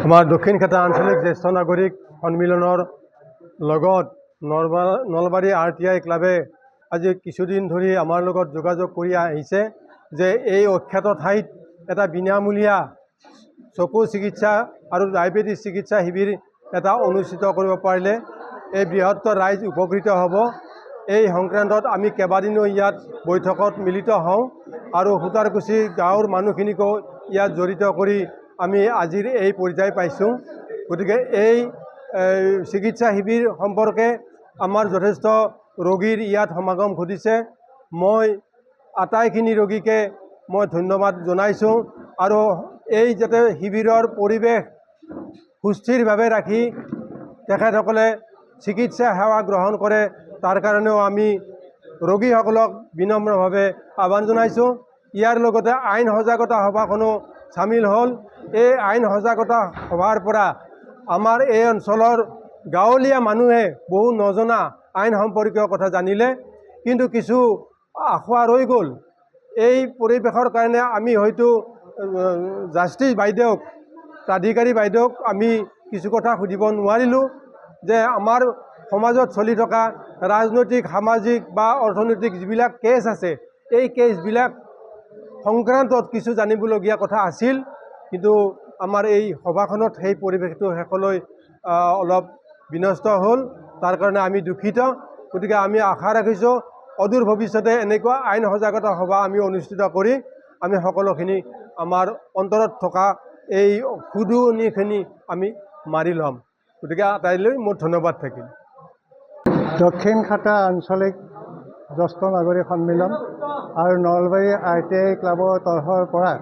আমাৰ দক্ষিণখাটা আঞ্চলিক জ্যেষ্ঠ নাগৰিক সন্মিলনৰ লগত নলবাৰী RTI ক্লাবে আজি কিছুদিন ধৰি আমাৰ লগত যোগাযোগ কৰি আহিছে যে এই অখ্যাত ঠাইত এটা বিনামূলীয়া চকু চিকিৎসা আৰু ডায়েবেটিছ চিকিৎসা শিবিৰ এটা অনুষ্ঠিত কৰিব পাৰিলে এই বৃহত্তৰ ৰাইজ উপকৃত হ'ব। এই সংক্ৰান্তত আমি কেইবাদিনো ইয়াত বৈঠকত মিলিত হওঁ আৰু সুতাৰকুছি গাঁৱৰ মানুহখিনিকো ইয়াত জড়িত কৰি আমি আজিৰ এই পৰ্যায় পাইছোঁ। গতিকে এই চিকিৎসা শিবিৰ সম্পৰ্কে আমাৰ যথেষ্ট ৰোগীৰ ইয়াত সমাগম ঘটিছে। মই আটাইখিনি ৰোগীকে মই ধন্যবাদ জনাইছোঁ আৰু এই যাতে শিবিৰৰ পৰিৱেশ সুস্থিৰভাৱে ৰাখি তেখেতসকলে চিকিৎসা সেৱা গ্ৰহণ কৰে তাৰ কাৰণেও আমি ৰোগীসকলক বিনম্ৰভাৱে আহ্বান জনাইছোঁ। ইয়াৰ লগতে আইন সজাগতা সভাখনো চামিল হ'ল। এই আইন সজাগতা সভাৰ পৰা আমাৰ এই অঞ্চলৰ গাঁৱলীয়া মানুহে বহু নজনা আইন সম্পৰ্কীয় কথা জানিলে, কিন্তু কিছু আশা ৰৈ গ'ল। এই পৰিৱেশৰ কাৰণে আমি হয়তো জাষ্টিছ বাইদেউক, প্ৰাধিকাৰী বাইদেউক আমি কিছু কথা সুধিব নোৱাৰিলোঁ যে আমাৰ সমাজত চলি থকা ৰাজনৈতিক, সামাজিক বা অৰ্থনৈতিক যিবিলাক কেছ আছে এই কেছবিলাক সংক্ৰান্তত কিছু জানিবলগীয়া কথা আছিল, কিন্তু আমাৰ এই সভাখনত সেই পৰিৱেশটো শেষলৈ অলপ বিনষ্ট হ'ল। তাৰ কাৰণে আমি দুখিত। গতিকে আমি আশা ৰাখিছোঁ অদূৰ ভৱিষ্যতে এনেকুৱা আইন সজাগতা সভা আমি অনুষ্ঠিত কৰি আমি সকলোখিনি আমাৰ অন্তৰত থকা এই সুদুনিখিনি আমি মাৰি ল'ম। গতিকে আটাইলৈ মোৰ ধন্যবাদ থাকিল। দক্ষিণখাটা আঞ্চলিক জ্যেষ্ঠ নাগৰিক সন্মিলন আৰু নলবাৰী RTI ক্লাবৰ তৰফৰ পৰা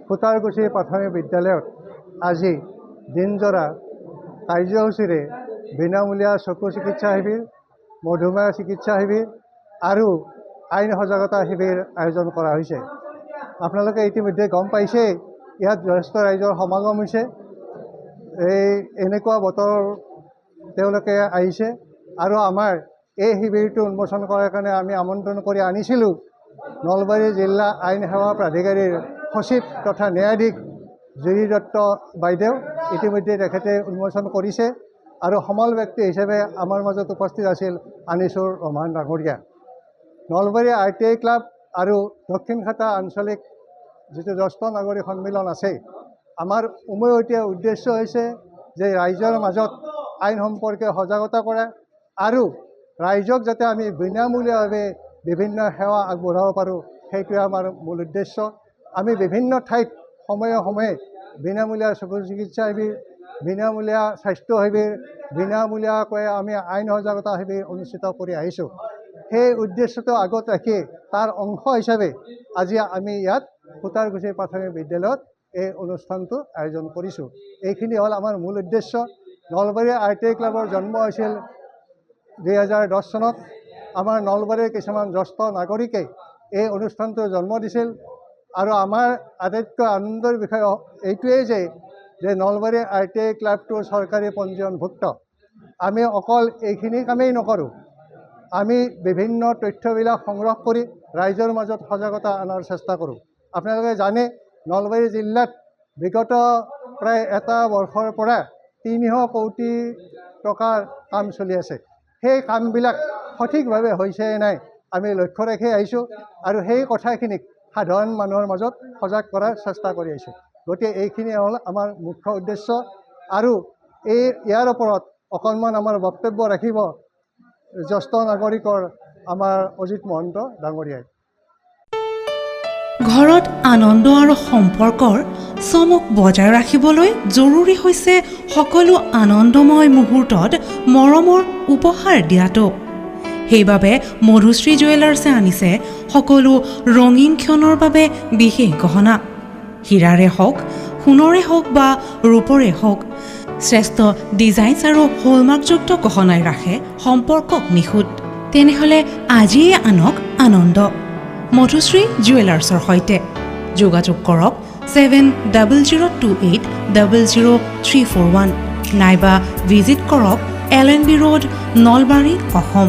সুতাৰকুছি প্ৰাথমিক বিদ্যালয়ত আজি দিনজোৰা কাৰ্যসূচীৰে বিনামূলীয়া চকু চিকিৎসা শিবিৰ, মধুমেহ চিকিৎসা শিবিৰ আৰু আইন সজাগতা শিবিৰ আয়োজন কৰা হৈছে। আপোনালোকে ইতিমধ্যে গম পাইছেই ইয়াত যথেষ্ট ৰাইজৰ সমাগম হৈছে। এনেকুৱা বতৰ তেওঁলোকে আহিছে আৰু আমাৰ এই শিবিৰটো উন্মোচন কৰাৰ কাৰণে আমি আমন্ত্ৰণ কৰি আনিছিলোঁ নলবাৰী জিলা আইন সেৱা প্ৰাধিকাৰীৰ সচিব তথা ন্যায়াধীশ জুৰি দত্ত বাইদেউ। ইতিমধ্যে তেখেতে উন্মোচন কৰিছে আৰু সমল ব্যক্তি হিচাপে আমাৰ মাজত উপস্থিত আছিল আনিছুৰ ৰহমান ডাঙৰীয়া। নলবাৰী RTI ক্লাব আৰু দক্ষিণখাটা আঞ্চলিক যিটো জ্যেষ্ঠ নাগৰিক সন্মিলন আছে, আমাৰ উমৈহতীয়া উদ্দেশ্য হৈছে যে ৰাইজৰ মাজত আইন সম্পৰ্কে সজাগতা কৰা আৰু ৰাইজক যাতে আমি বিনামূলীয়াভাৱে বিভিন্ন সেৱা আগবঢ়াব পাৰোঁ, সেইটোৱে আমাৰ মূল উদ্দেশ্য। আমি বিভিন্ন ঠাইত সময়ে সময়ে বিনামূলীয়া চকু চিকিৎসা শিবিৰ, বিনামূলীয়া স্বাস্থ্য শিবিৰ, বিনামূলীয়াকৈ আমি আইন সজাগতা শিবিৰ অনুষ্ঠিত কৰি আহিছোঁ। সেই উদ্দেশ্যটো আগত ৰাখি তাৰ অংশ হিচাপে আজি আমি ইয়াত সুতাৰকুছি প্ৰাথমিক বিদ্যালয়ত এই অনুষ্ঠানটো আয়োজন কৰিছোঁ। এইখিনি হ'ল আমাৰ মূল উদ্দেশ্য। নলবাৰী RTI ক্লাবৰ জন্ম হৈছিল 2010 চনত। আমাৰ নলবাৰীৰ কিছুমান জ্যেষ্ঠ নাগৰিকে এই অনুষ্ঠানটো জন্ম দিছিল আৰু আমাৰ আটাইতকৈ আনন্দৰ বিষয় এইটোৱেই যে নলবাৰী RTI ক্লাবটো চৰকাৰী পঞ্জীয়নভুক্ত। আমি অকল এইখিনি কামেই নকৰোঁ, আমি বিভিন্ন তথ্যবিলাক সংগ্ৰহ কৰি ৰাইজৰ মাজত সজাগতা অনাৰ চেষ্টা কৰোঁ। আপোনালোকে জানে নলবাৰী জিলাত বিগত প্ৰায় এটা বৰ্ষৰ পৰা 300 কোটি টকাৰ কাম চলি আছে। সেই কামবিলাক সঠিকভাৱে হৈছে নাই আমি লক্ষ্য ৰাখি আহিছোঁ আৰু সেই কথাখিনিক সাধাৰণ মানুহৰ মাজত সজাগ কৰাৰ চেষ্টা কৰি আহিছোঁ। গতিকে এইখিনি হ'ল আমাৰ মুখ্য উদ্দেশ্য আৰু ইয়াৰ ওপৰত অকণমান আমাৰ বক্তব্য ৰাখিব জ্যেষ্ঠ নাগৰিকৰ আমাৰ অজিত মহন্ত ডাঙৰীয়াই। ঘৰত আনন্দ আৰু সম্পৰ্কৰ চমক বজাই ৰাখিবলৈ জৰুৰী হৈছে সকলো আনন্দময় মুহূৰ্তত মৰমৰ উপহাৰ দিয়াটো। সেইবাবে মধুশ্ৰী জুৱেলাৰ্ছে আনিছে সকলো ৰঙীন ক্ষণৰ বাবে বিশেষ গহনা। হীৰাৰে হওক, সোণৰে হওক বা ৰূপৰে হওক, শ্ৰেষ্ঠ ডিজাইনছ আৰু হলমাৰ্কযুক্ত গহনাই ৰাখে সম্পৰ্কক নিখুঁত। তেনেহ'লে আজিয়ে আনক আনন্দ মধুশ্ৰী জুৱেলাৰ্ছৰ সৈতে। যোগাযোগ কৰক 7028000341 নাইবা ভিজিট কৰক LNB ৰোড, নলবাৰী, অসম।